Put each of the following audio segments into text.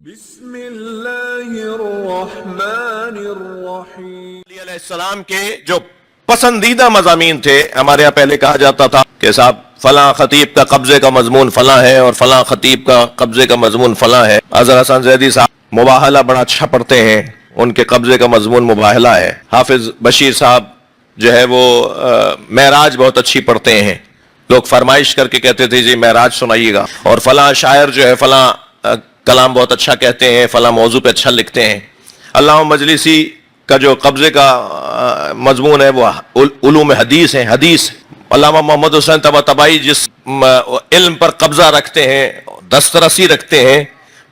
بسم اللہ الرحمن الرحیم۔ علیہ السلام کے جو پسندیدہ مضامین تھے، ہمارے یہاں پہلے کہا جاتا تھا کہ صاحب فلاں خطیب کا قبضے کا مضمون فلاں ہے اور فلاں خطیب کا قبضے کا مضمون فلاں ہے۔ اظہر حسن زیدی صاحب مباہلہ بڑا اچھا پڑھتے ہیں، ان کے قبضے کا مضمون مباہلہ ہے۔ حافظ بشیر صاحب جو ہے وہ معراج بہت اچھی پڑھتے ہیں، لوگ فرمائش کر کے کہتے تھے جی معراج سنائیے گا، اور فلاں شاعر جو ہے فلاں کلام بہت اچھا کہتے ہیں، فلاں موضوع پہ اچھا لکھتے ہیں۔ علامہ مجلسی کا جو قبضے کا مضمون ہے وہ علوم حدیث ہیں، حدیث۔ علامہ محمد حسین طباطبائی جس علم پر قبضہ رکھتے ہیں، دسترسی رکھتے ہیں،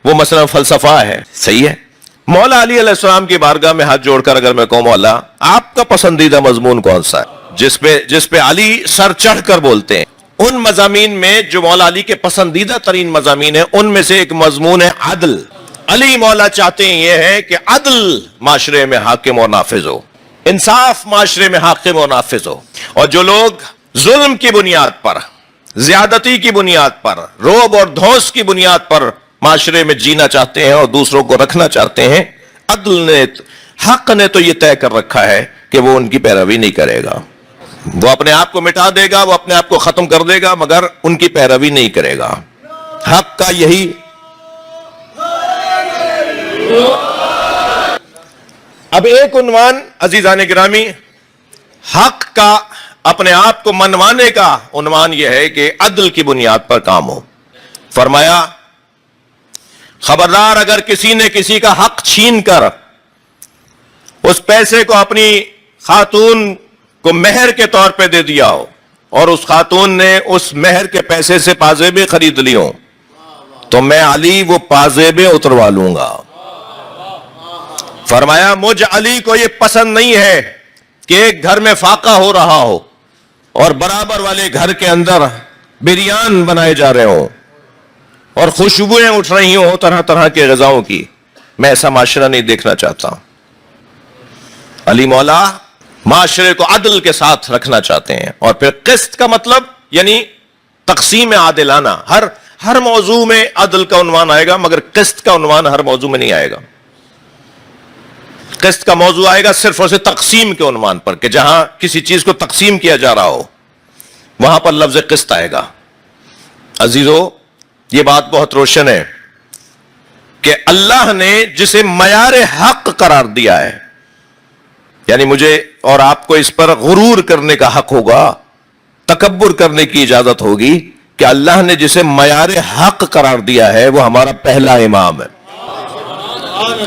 وہ مثلا فلسفہ ہے۔ صحیح ہے۔ مولا علی علیہ السلام کی بارگاہ میں ہاتھ جوڑ کر اگر میں کہوں مولا آپ کا پسندیدہ مضمون کون سا ہے جس پہ علی سر چڑھ کر بولتے ہیں، ان مضامین میں جو مولا علی کے پسندیدہ ترین مضامین ہیں ان میں سے ایک مضمون ہے عدل۔ علی مولا چاہتے ہیں یہ ہے کہ عدل معاشرے میں حاکم و نافذ ہو، انصاف معاشرے میں حاکم و نافذ ہو، اور جو لوگ ظلم کی بنیاد پر، زیادتی کی بنیاد پر، روب اور دھوس کی بنیاد پر معاشرے میں جینا چاہتے ہیں اور دوسروں کو رکھنا چاہتے ہیں، عدل نے، حق نے تو یہ طے کر رکھا ہے کہ وہ ان کی پیروی نہیں کرے گا، وہ اپنے آپ کو مٹا دے گا، وہ اپنے آپ کو ختم کر دے گا، مگر ان کی پیروی نہیں کرے گا۔ حق کا یہی اب ایک عنوان عزیزان گرامی، حق کا اپنے آپ کو منوانے کا عنوان یہ ہے کہ عدل کی بنیاد پر کام ہو۔ فرمایا خبردار اگر کسی نے کسی کا حق چھین کر اس پیسے کو اپنی خاتون کو مہر کے طور پہ دے دیا ہو اور اس خاتون نے اس مہر کے پیسے سے پازیبیں خرید لی ہوں تو میں علی وہ پازیبیں اتروا لوں گا۔ فرمایا مجھ علی کو یہ پسند نہیں ہے کہ ایک گھر میں فاقہ ہو رہا ہو اور برابر والے گھر کے اندر بریان بنائے جا رہے ہوں اور خوشبوئیں اٹھ رہی ہوں طرح طرح کے غذاؤں کی، میں ایسا معاشرہ نہیں دیکھنا چاہتا۔ علی مولا معاشرے کو عدل کے ساتھ رکھنا چاہتے ہیں، اور پھر قسط کا مطلب یعنی تقسیم عادلانہ، ہر موضوع میں عدل کا عنوان آئے گا مگر قسط کا عنوان ہر موضوع میں نہیں آئے گا۔ قسط کا موضوع آئے گا صرف اور صرف تقسیم کے عنوان پر، کہ جہاں کسی چیز کو تقسیم کیا جا رہا ہو وہاں پر لفظ قسط آئے گا۔ عزیزو یہ بات بہت روشن ہے کہ اللہ نے جسے معیار حق قرار دیا ہے، یعنی مجھے اور آپ کو اس پر غرور کرنے کا حق ہوگا، تکبر کرنے کی اجازت ہوگی کہ اللہ نے جسے معیار حق قرار دیا ہے وہ ہمارا پہلا امام ہے۔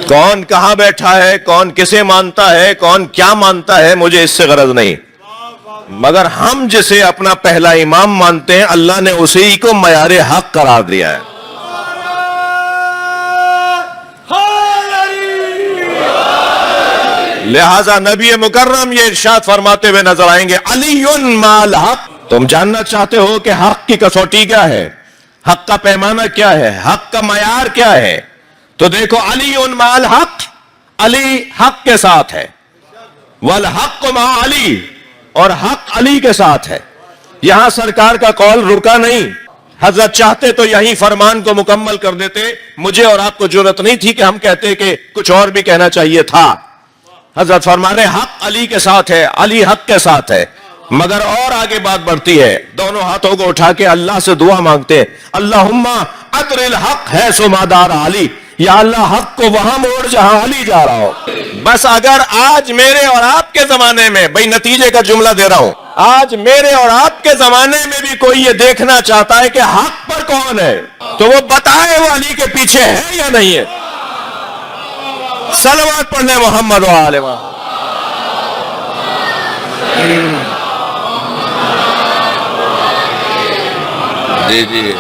کون کہاں بیٹھا ہے، کون کسے مانتا ہے، کون کیا مانتا ہے، مجھے اس سے غرض نہیں، مگر ہم جسے اپنا پہلا امام مانتے ہیں اللہ نے اسی کو معیار حق قرار دیا ہے۔ لہذا نبی مکرم یہ ارشاد فرماتے ہوئے نظر آئیں گے علی مال حق۔ تم جاننا چاہتے ہو کہ حق کی کسوٹی کیا ہے، حق کا پیمانہ کیا ہے، حق کا معیار کیا ہے، تو دیکھو علی مال حق، علی حق کے ساتھ ہے، والحق مع علی، اور حق علی کے ساتھ ہے۔ یہاں سرکار کا قول رکا نہیں، حضرت چاہتے تو یہی فرمان کو مکمل کر دیتے، مجھے اور آپ کو جرأت نہیں تھی کہ ہم کہتے کہ کچھ اور بھی کہنا چاہیے تھا۔ حضرت فرما رہے حق علی کے ساتھ ہے، علی حق کے ساتھ ہے، مگر اور آگے بات بڑھتی ہے، دونوں ہاتھوں کو اٹھا کے اللہ سے دعا مانگتے ہیں اللہم ادر الحق ہے سمادار علی، یا اللہ حق کو وہاں موڑ جہاں علی جا رہا ہو۔ بس اگر آج میرے اور آپ کے زمانے میں، بھئی نتیجے کا جملہ دے رہا ہوں، آج میرے اور آپ کے زمانے میں بھی کوئی یہ دیکھنا چاہتا ہے کہ حق پر کون ہے تو وہ بتائے وہ علی کے پیچھے ہے یا نہیں ہے۔ صلوات پڑھنے محمد و آل محمد۔ جی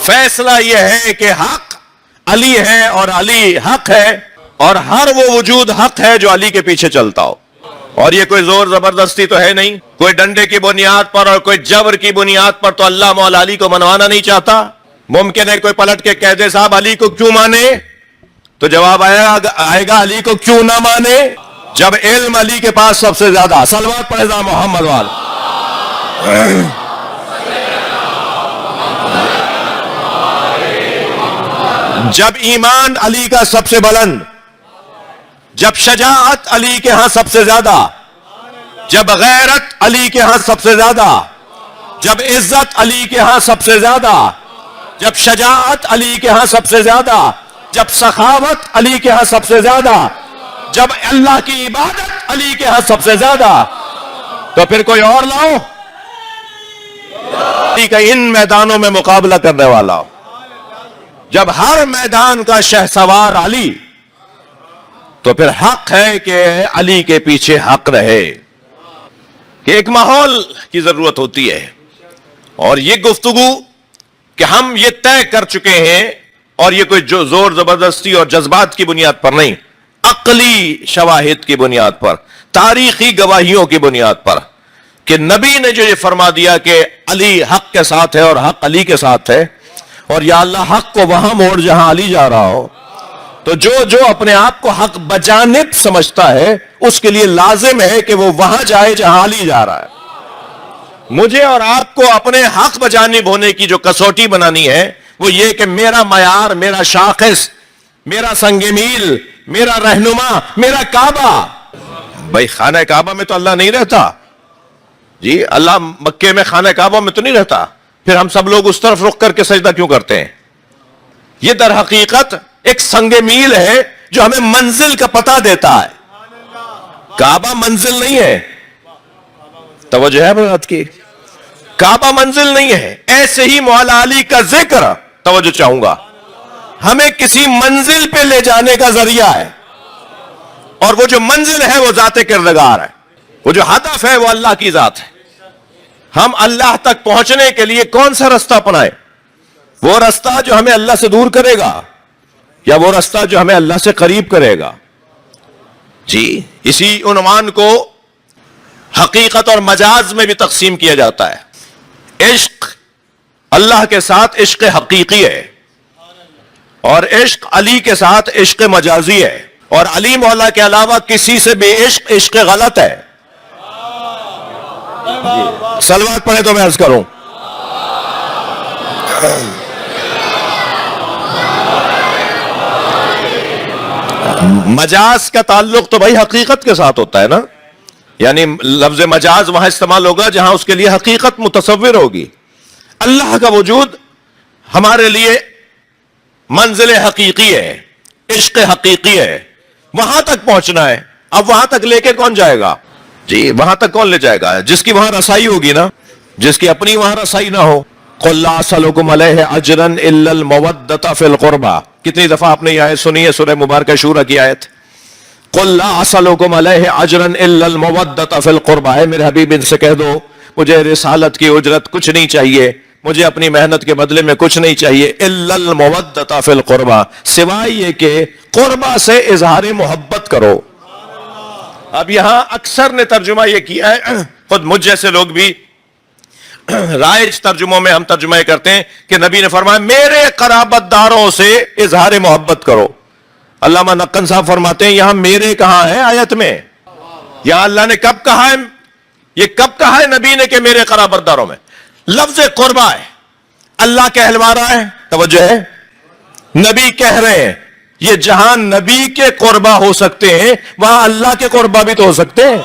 فیصلہ یہ ہے کہ حق علی ہے اور علی حق ہے، اور ہر وہ وجود حق ہے جو علی کے پیچھے چلتا ہو، اور یہ کوئی زور زبردستی تو ہے نہیں، کوئی ڈنڈے کی بنیاد پر اور کوئی جبر کی بنیاد پر تو اللہ مولا علی کو منوانا نہیں چاہتا۔ ممکن ہے کوئی پلٹ کے کہہ دے صاحب علی کو کیوں مانے، تو جواب آئے گا علی کو کیوں نہ مانے جب علم علی کے پاس سب سے زیادہ۔ صلوات پڑھے ذا محمد وال۔ جب ایمان علی کا سب سے بلند، جب شجاعت علی کے ہاں سب سے زیادہ، جب غیرت علی کے ہاں سب سے زیادہ، جب عزت علی کے ہاں سب سے زیادہ، جب شجاعت علی کے ہاں سب سے زیادہ، جب سخاوت علی کے ہاں سب سے زیادہ، جب اللہ کی عبادت علی کے ہاں سب سے زیادہ، تو پھر کوئی اور لاؤ علی کا ان میدانوں میں مقابلہ کرنے والا ہو۔ جب ہر میدان کا شہسوار علی، تو پھر حق ہے کہ علی کے پیچھے حق رہے، کہ ایک ماحول کی ضرورت ہوتی ہے۔ اور یہ گفتگو کہ ہم یہ طے کر چکے ہیں، اور یہ کوئی جو زور زبردستی اور جذبات کی بنیاد پر نہیں، عقلی شواہد کی بنیاد پر، تاریخی گواہیوں کی بنیاد پر، کہ نبی نے جو یہ فرما دیا کہ علی حق کے ساتھ ہے اور حق علی کے ساتھ ہے، اور یا اللہ حق کو وہاں موڑ جہاں علی جا رہا ہو، تو جو اپنے آپ کو حق بجانب سمجھتا ہے اس کے لیے لازم ہے کہ وہ وہاں جائے جہاں علی جا رہا ہے۔ مجھے اور آپ کو اپنے حق بجانب ہونے کی جو کسوٹی بنانی ہے وہ یہ کہ میرا معیار، میرا شاخص، میرا سنگ میل، میرا رہنما، میرا کعبہ۔ بھائی خانہ کعبہ میں تو اللہ نہیں رہتا جی، اللہ مکے میں خانہ کعبہ میں تو نہیں رہتا، پھر ہم سب لوگ اس طرف رخ کر کے سجدہ کیوں کرتے ہیں؟ یہ در حقیقت ایک سنگ میل ہے جو ہمیں منزل کا پتہ دیتا ہے۔ کعبہ منزل نہیں ہے، توجہ ہے بات کی، کعبہ منزل نہیں ہے۔ ایسے ہی مولا علی کا ذکر، توجہ چاہوں گا، ہمیں کسی منزل پہ لے جانے کا ذریعہ ہے، اور وہ جو منزل ہے وہ ذات کردگار ہے، وہ جو ہدف ہے وہ اللہ کی ذات ہے۔ ہم اللہ تک پہنچنے کے لیے کون سا رستہ اپنائیں؟ وہ رستہ جو ہمیں اللہ سے دور کرے گا، یا وہ رستہ جو ہمیں اللہ سے قریب کرے گا؟ جی، اسی عنوان کو حقیقت اور مجاز میں بھی تقسیم کیا جاتا ہے۔ عشق اللہ کے ساتھ عشق حقیقی ہے، اور عشق علی کے ساتھ عشق مجازی ہے، اور علی مولا کے علاوہ کسی سے بھی عشق عشق غلط ہے۔ صلوات پڑھے تو میں عرض کروں۔ مجاز کا تعلق تو بھائی حقیقت کے ساتھ ہوتا ہے نا، یعنی لفظ مجاز وہاں استعمال ہوگا جہاں اس کے لیے حقیقت متصور ہوگی۔ اللہ کا وجود ہمارے لیے منزل حقیقی ہے، عشق حقیقی ہے، وہاں تک پہنچنا ہے۔ اب وہاں تک لے کے کون جائے گا؟ جی، وہاں تک کون لے جائے گا؟ جس کی وہاں رسائی ہوگی نا، جس کی اپنی وہاں رسائی نہ ہو۔ قُلْ لَا أَسْأَلُكُمْ عَلَيْهِ أَجْرًا إِلَّا الْمَوَدَّةَ فِي الْقُرْبَى۔ کتنی دفعہ آپ نے یہ آیت سنی ہے، سورہ مبارکہ شورى کی آیت، قُلْ لَا أَسْأَلُكُمْ عَلَيْهِ أَجْرًا إِلَّا الْمَوَدَّةَ فِي الْقُرْبَى۔ اے میرے حبیب ان سے کہہ دو مجھے رسالت کی اجرت کچھ نہیں چاہیے، مجھے اپنی محنت کے بدلے میں کچھ نہیں چاہیے، إِلَّا الْمَوَدَّةَ فِي الْقُرْبَى، سوائے یہ کہ قربہ سے اظہار محبت کرو۔ اب یہاں اکثر نے ترجمہ یہ کیا ہے، خود مجھ جیسے لوگ بھی رائج ترجموں میں ہم ترجمہ کرتے ہیں کہ نبی نے فرمایا میرے قرابت داروں سے اظہار محبت کرو۔ علامہ نقن صاحب فرماتے ہیں یہاں میرے کہاں ہے آیت میں؟ یہاں اللہ نے کب کہا ہے؟ یہ کب کہا ہے نبی نے کہ میرے قرابت داروں میں؟ لفظ قربہ ہے، اللہ کہلوا رہا ہے، توجہ ہے، نبی کہہ رہے ہیں۔ یہ جہاں نبی کے قربہ ہو سکتے ہیں وہاں اللہ کے قربہ بھی تو ہو سکتے ہیں،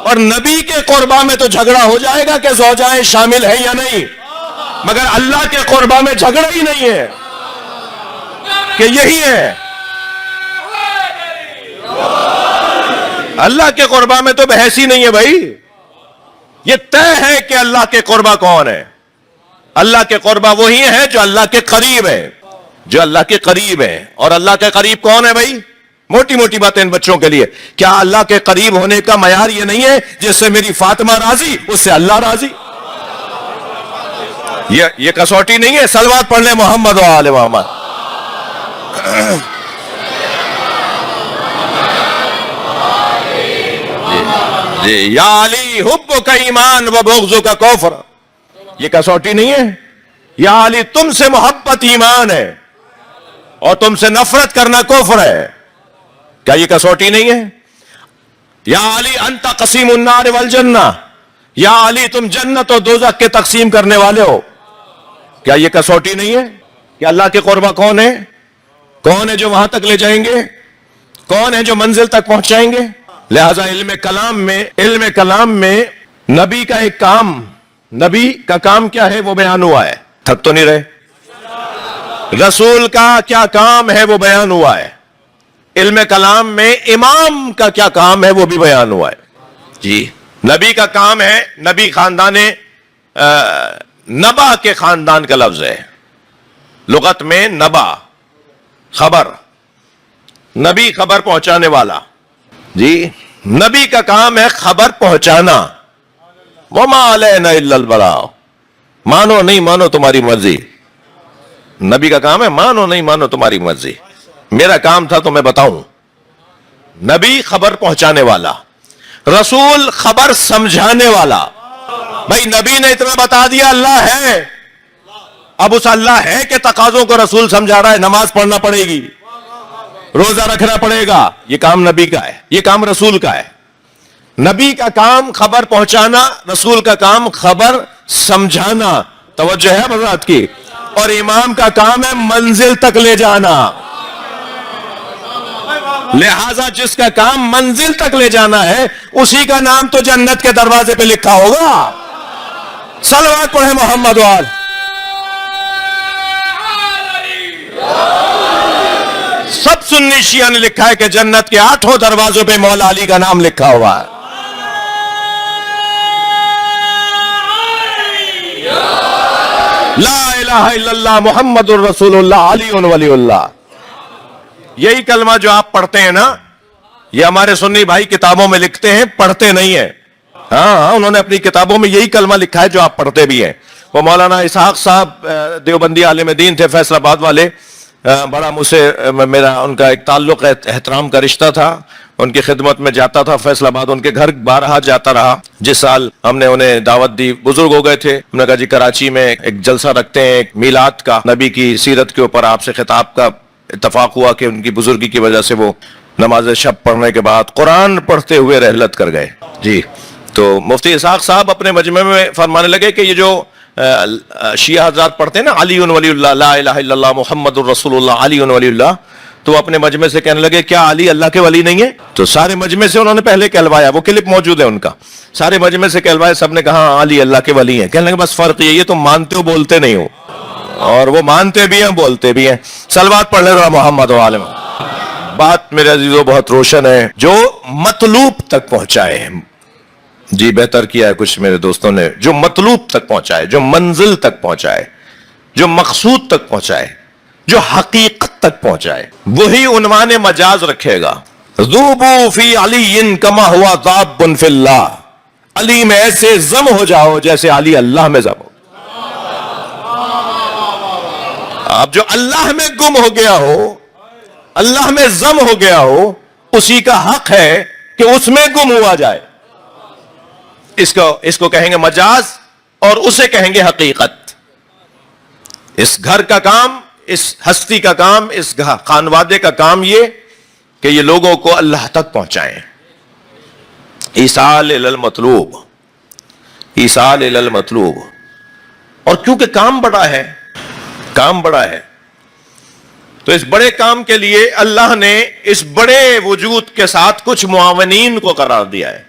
اور نبی کے قربہ میں تو جھگڑا ہو جائے گا کہ زوجائیں شامل ہیں یا نہیں، مگر اللہ کے قربہ میں جھگڑا ہی نہیں ہے کہ یہی ہے۔ اللہ کے قربہ میں تو بحث ہی نہیں ہے بھائی، یہ طے ہے کہ اللہ کے قربہ کون ہے۔ اللہ کے قربہ وہی ہے جو اللہ کے قریب ہے، جو اللہ کے قریب ہے۔ اور اللہ کے قریب کون ہے بھائی؟ موٹی موٹی باتیں ان بچوں کے لیے، کیا اللہ کے قریب ہونے کا معیار یہ نہیں ہے جس سے میری فاطمہ راضی اس سے اللہ راضی؟ یہ کسوٹی نہیں ہے۔ صلوات پڑھ لیں محمد و آل محمد۔ جی، یا علی حبک ایمان و بغضک کفر، یہ کسوٹی نہیں ہے۔ یا علی تم سے محبت ایمان ہے اور تم سے نفرت کرنا کفر ہے، کیا یہ کسوٹی نہیں ہے؟ یا علی انت قسیم النار والجنہ، یا علی تم جنت و دوزخ کے تقسیم کرنے والے ہو، کیا یہ کسوٹی نہیں ہے؟ کہ اللہ کے قربا کون ہے؟ کون ہے جو وہاں تک لے جائیں گے؟ کون ہے جو منزل تک پہنچائیں گے؟ لہذا علم کلام میں نبی کا ایک کام، نبی کا کام کیا ہے وہ بیان ہوا ہے. تھک تو نہیں رہے؟ رسول کا کیا کام ہے وہ بیان ہوا ہے. علم کلام میں امام کا کیا کام ہے وہ بھی بیان ہوا ہے. جی نبی کا کام ہے، نبی خاندان نبا کے خاندان کا لفظ ہے، لغت میں نبا خبر، نبی خبر پہنچانے والا. جی نبی کا کام ہے خبر پہنچانا. وما علینا الا البلاغ، مانو نہیں مانو تمہاری مرضی. نبی کا کام ہے مانو نہیں مانو تمہاری مرضی. میرا کام تھا تو میں بتاؤں. نبی خبر پہنچانے والا، رسول خبر سمجھانے والا. بھائی نبی نے اتنا بتا دیا اللہ ہے، اب اس اللہ ہے کہ تقاضوں کو رسول سمجھا رہا ہے. نماز پڑھنا پڑے گی، روزہ رکھنا پڑے گا، یہ کام نبی کا ہے، یہ کام رسول کا ہے. نبی کا کام خبر پہنچانا، رسول کا کام خبر سمجھانا. توجہ ہے حضرات کی. اور امام کا کام ہے منزل تک لے جانا. لہذا جس کا کام منزل تک لے جانا ہے اسی کا نام تو جنت کے دروازے پہ لکھا ہوگا. صلوات پڑھیں محمد وال. سب سنی شیعہ نے لکھا ہے کہ جنت کے 8 دروازوں پہ مولا علی کا نام لکھا ہوا ہے. لا الہ الا اللہ محمد الرسول اللہ علی ولی اللہ. یہی کلمہ جو آپ پڑھتے ہیں نا، یہ ہمارے سنی بھائی کتابوں میں لکھتے ہیں، پڑھتے نہیں ہیں. ہاں انہوں نے اپنی کتابوں میں یہی کلمہ لکھا ہے جو آپ پڑھتے بھی ہیں. وہ مولانا اسحاق صاحب دیوبندی عالم دین تھے، فیصل آباد والے. بڑا مجھ سے میرا ان کا ایک تعلق احترام کا رشتہ تھا. ان کی خدمت میں جاتا تھا فیصل آباد، ان کے گھر بارہا جاتا رہا. جس سال ہم نے انہیں دعوت دی، بزرگ ہو گئے تھے، ہم نے کہا جی کراچی میں ایک جلسہ رکھتے ہیں، ایک میلاد کا، نبی کی سیرت کے اوپر آپ سے خطاب کا اتفاق ہوا کہ ان کی بزرگی کی وجہ سے وہ نماز شب پڑھنے کے بعد قرآن پڑھتے ہوئے رحلت کر گئے. جی تو مفتی اسحاق صاحب اپنے مجمع میں فرمانے لگے کہ یہ جو شیعہ حضرات پڑھتے ہیں نا علی ولی اللہ، لا الہ الا اللہ محمد الرسول اللہ علی ولی اللہ، تو وہ اپنے مجمع سے کہنے لگے کیا علی اللہ کے ولی نہیں ہے؟ تو سارے مجمع سے انہوں نے پہلے کہلوایا، وہ کلپ موجود ہے ان کا، سارے مجمع سے کہلوایا، سب نے کہا علی اللہ کے ولی ہیں. کہنے لگے بس فرق یہ تم مانتے ہو بولتے نہیں ہو. اور وہ مانتے بھی ہیں بولتے بھی ہیں. صلوات پڑھ لے ذرا محمد و عالم. بات میرے عزیزو بہت روشن ہے. جو مطلوب تک پہنچائے، جی بہتر کیا ہے کچھ میرے دوستوں نے، جو مطلوب تک پہنچائے، جو منزل تک پہنچائے، جو مقصود تک پہنچائے، جو حقیقت تک پہنچائے، وہی عنوان مجاز رکھے گا. ذوبوا فی علی کما ہوا ذاب فی اللہ. علی میں ایسے ضم ہو جاؤ جیسے علی اللہ میں ضم ہو. آپ جو اللہ میں گم ہو گیا ہو، اللہ میں ضم ہو گیا ہو، اسی کا حق ہے کہ اس میں گم ہوا جائے. اس کو کہیں گے مجاز اور اسے کہیں گے حقیقت. اس گھر کا کام، اس ہستی کا کام، اس خانوادے کا کام یہ کہ یہ لوگوں کو اللہ تک پہنچائیں. ایصال الی المطلوب، ایصال الی المطلوب. اور کیونکہ کام بڑا ہے، کام بڑا ہے، تو اس بڑے کام کے لیے اللہ نے اس بڑے وجود کے ساتھ کچھ معاونین کو قرار دیا ہے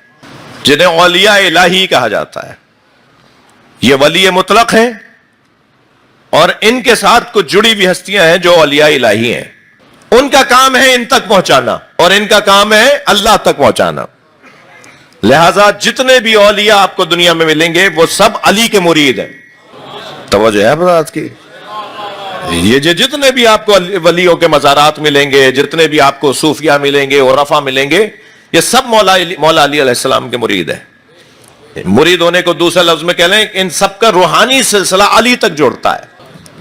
جنہیں اولیاء الہی کہا جاتا ہے. یہ ولی مطلق ہیں اور ان کے ساتھ کچھ جڑی ہوئی ہستیاں ہیں جو اولیاء الہی ہیں. ان کا کام ہے ان تک پہنچانا اور ان کا کام ہے اللہ تک پہنچانا. لہذا جتنے بھی اولیاء آپ کو دنیا میں ملیں گے وہ سب علی کے مرید ہیں. توجہ ہے بات کی. یہ جتنے بھی آپ کو ولیوں کے مزارات ملیں گے، جتنے بھی آپ کو صوفیہ ملیں گے، عرفا ملیں گے، یہ سب مولا علی علیہ السلام کے مرید ہیں. مرید ہونے کو دوسرے لفظ میں کہہ لیں ان سب کا روحانی سلسلہ علی تک جوڑتا ہے.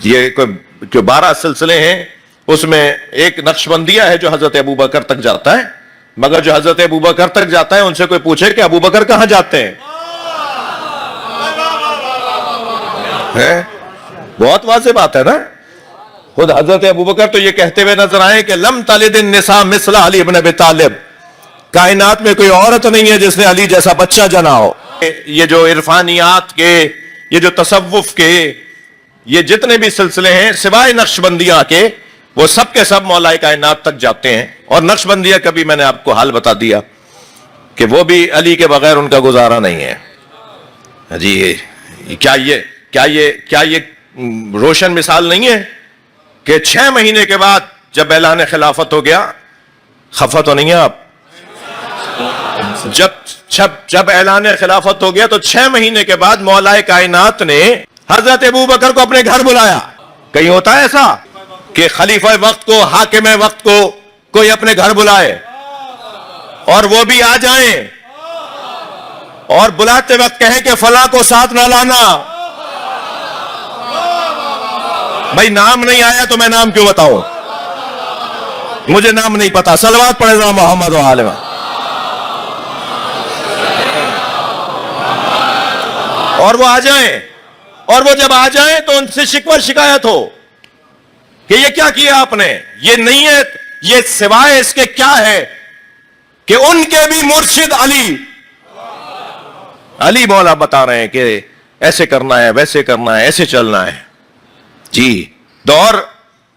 یہ کوئی 12 سلسلے ہیں، اس میں ایک نقشبندیہ ہے جو حضرت ابوبکر تک جاتا ہے، مگر جو حضرت ابوبکر تک جاتا ہے ان سے کوئی پوچھے کہ ابوبکر کہاں جاتے ہیں، بہت واضح بات ہے نا. خود حضرت ابوبکر تو یہ کہتے ہوئے نظر آئے کہ لم تلد النساء مثل علی ابن ابی طالب. کائنات میں کوئی عورت نہیں ہے جس نے علی جیسا بچہ جنا ہو. یہ جو عرفانیات کے، یہ جو تصوف کے، یہ جتنے بھی سلسلے ہیں سوائے نقشبندیاں کے وہ سب کے سب مولا کائنات تک جاتے ہیں. اور نقشبندیہ کبھی میں نے آپ کو حال بتا دیا کہ وہ بھی علی کے بغیر ان کا گزارا نہیں ہے. جی کیا یہ روشن مثال نہیں ہے کہ 6 مہینے کے بعد جب اعلان خلافت ہو گیا, خفا تو نہیں ہے آپ, جب اعلان خلافت ہو گیا تو 6 مہینے کے بعد مولا کائنات نے حضرت ابوبکر کو اپنے گھر بلایا. کہیں ہوتا ہے ایسا کہ خلیفہ وقت کو, حاکم وقت کو کوئی اپنے گھر بلائے اور وہ بھی آ جائیں اور بلاتے وقت کہیں کہ فلاں کو ساتھ نہ لانا. بھائی نام نہیں آیا تو میں نام کیوں بتاؤں, مجھے نام نہیں پتا. صلوات پڑھے ذرا محمد و آل محمد. اور وہ آ جائیں, اور وہ جب آ جائیں تو ان سے شکوہ شکایت ہو کہ یہ کیا کیا آپ نے, یہ نہیں ہے, یہ سوائے اس کے کیا ہے کہ ان کے بھی مرشد علی مولا بتا رہے ہیں کہ ایسے کرنا ہے, ویسے کرنا ہے, ایسے چلنا ہے. جی دور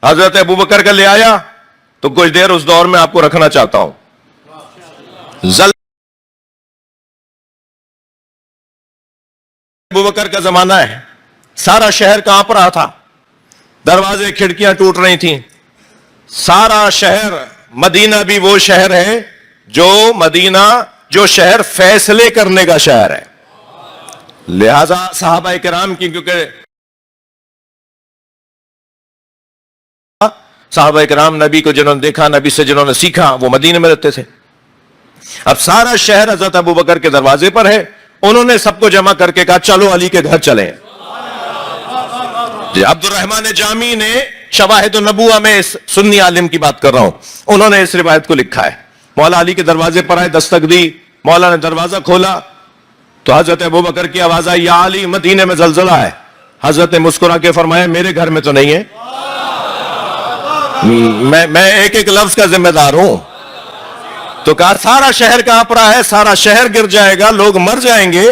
حضرت ابوبکر کا لے آیا تو کچھ دیر اس دور میں آپ کو رکھنا چاہتا ہوں. ابوبکر کا زمانہ ہے, سارا شہر کانپ رہا تھا, دروازے کھڑکیاں ٹوٹ رہی تھیں, سارا شہر. مدینہ بھی وہ شہر ہے جو شہر فیصلے کرنے کا شہر ہے. لہذا صحابہ کرام کی, کیونکہ صحابہ کرام نبی کو جنہوں نے دیکھا, نبی سے جنہوں نے سیکھا, وہ مدینہ میں رہتے تھے. اب سارا شہر حضرت ابوبکر کے دروازے پر ہے. انہوں نے سب کو جمع کر کے کہا چلو علی کے گھر چلیں. عبد الرحمن جامی نے شواہد النبوہ میں سنی عالم کی بات کر رہا ہوں, انہوں نے اس روایت کو لکھا ہے. مولا علی کے دروازے پر آئے, دستک دی, مولا نے دروازہ کھولا تو حضرت ابوبکر کی آواز آئی, یا علی مدینے میں زلزلہ ہے. حضرت نے مسکرا کے فرمایا میرے گھر میں تو نہیں ہے, میں ایک ایک لفظ کا ذمہ دار ہوں. تو کہا سارا شہر کانپ رہا ہے, سارا شہر گر جائے گا, لوگ مر جائیں گے.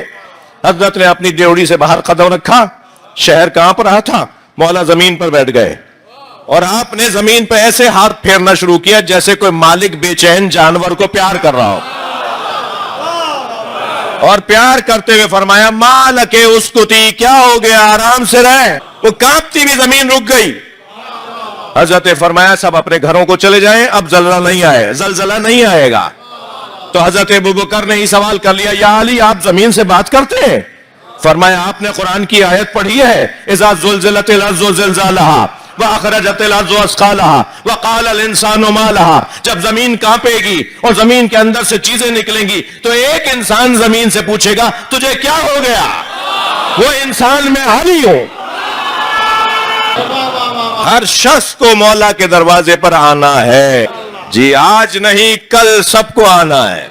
حضرت نے اپنی ڈیوڑی سے باہر قدم رکھا, شہر کانپ رہا تھا, مولا زمین پر بیٹھ گئے اور آپ نے زمین پہ ایسے ہاتھ پھیرنا شروع کیا جیسے کوئی مالک بے چین جانور کو پیار کر رہا ہو, اور پیار کرتے ہوئے فرمایا مالک اسکتی, کیا ہو گیا, آرام سے رہیں. وہ کانپتی بھی زمین رک گئی. حضرت نے فرمایا سب اپنے گھروں کو چلے جائیں, اب زلزلہ نہیں آئے گا. تو حضرت ابوبکر نے ہی سوال کر لیا, یا علی آپ زمین سے بات کرتے ہیں؟ فرمایا آپ نے قرآن کی آیت پڑھی ہے, اذا زلزلت الارض زلزالہا واخرجت الارض اثقالہا وقال الانسان ما لہا. جب زمین کانپے گی اور زمین کے اندر سے چیزیں نکلیں گی تو ایک انسان زمین سے پوچھے گا تجھے کیا ہو گیا, وہ انسان میں علی ہوں. ہر شخص کو مولا کے دروازے پر آنا ہے. جی آج نہیں کل سب کو آنا ہے.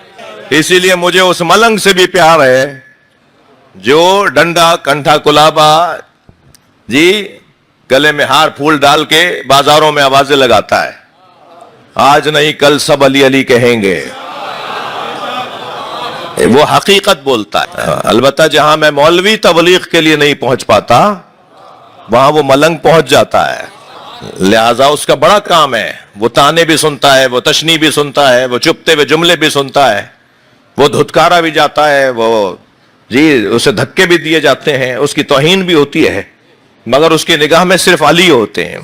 اسی لیے مجھے اس ملنگ سے بھی پیار ہے جو ڈنڈا کنٹھا کلابا جی گلے میں ہار پھول ڈال کے بازاروں میں آوازیں لگاتا ہے. آج نہیں کل سب علی علی کہیں گے. وہ حقیقت بولتا ہے. البتہ جہاں میں مولوی تبلیغ کے لیے نہیں پہنچ پاتا وہاں وہ ملنگ پہنچ جاتا ہے. لہذا اس کا بڑا کام ہے, وہ تانے بھی سنتا ہے, وہ تشنی بھی سنتا ہے, وہ چپتے ہوئے جملے بھی سنتا ہے, وہ دھتکارا بھی جاتا ہے, وہ جی اسے دھکے بھی دیے جاتے ہیں, اس کی توہین بھی ہوتی ہے, مگر اس کی نگاہ میں صرف علی ہوتے ہیں.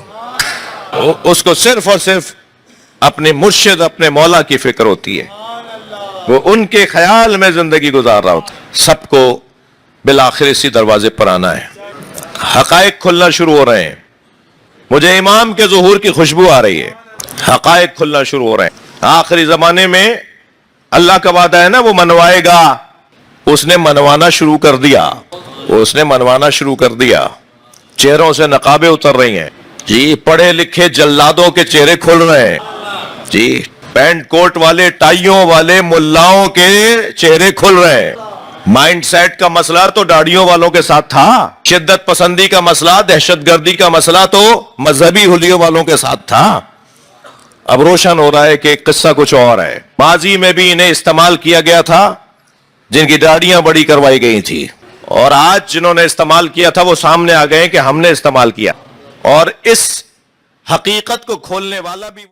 اس کو صرف اور صرف اپنے مرشد اپنے مولا کی فکر ہوتی ہے, وہ ان کے خیال میں زندگی گزار رہا ہوتا ہے. سب کو بالآخر اسی دروازے پر آنا ہے. حقائق کھلنا شروع ہو رہے ہیں. مجھے امام کے ظہور کی خوشبو آ رہی ہے. حقائق کھلنا شروع ہو رہے ہیں. آخری زمانے میں اللہ کا وعدہ ہے نا وہ منوائے گا. اس نے منوانا شروع کر دیا, چہروں سے نقابیں اتر رہی ہیں. جی پڑھے لکھے جلادوں کے چہرے کھل رہے ہیں. جی پینٹ کوٹ والے ٹائیوں والے ملاؤں کے چہرے کھل رہے ہیں. مائنڈ سیٹ کا مسئلہ تو داڑھیوں والوں کے ساتھ تھا, شدت پسندی کا مسئلہ, دہشت گردی کا مسئلہ تو مذہبی حلیوں والوں کے ساتھ تھا. اب روشن ہو رہا ہے کہ قصہ کچھ اور ہے. ماضی میں بھی انہیں استعمال کیا گیا تھا جن کی داڑیاں بڑی کروائی گئی تھی, اور آج جنہوں نے استعمال کیا تھا وہ سامنے آ گئے کہ ہم نے استعمال کیا، اور اس حقیقت کو کھولنے والا بھی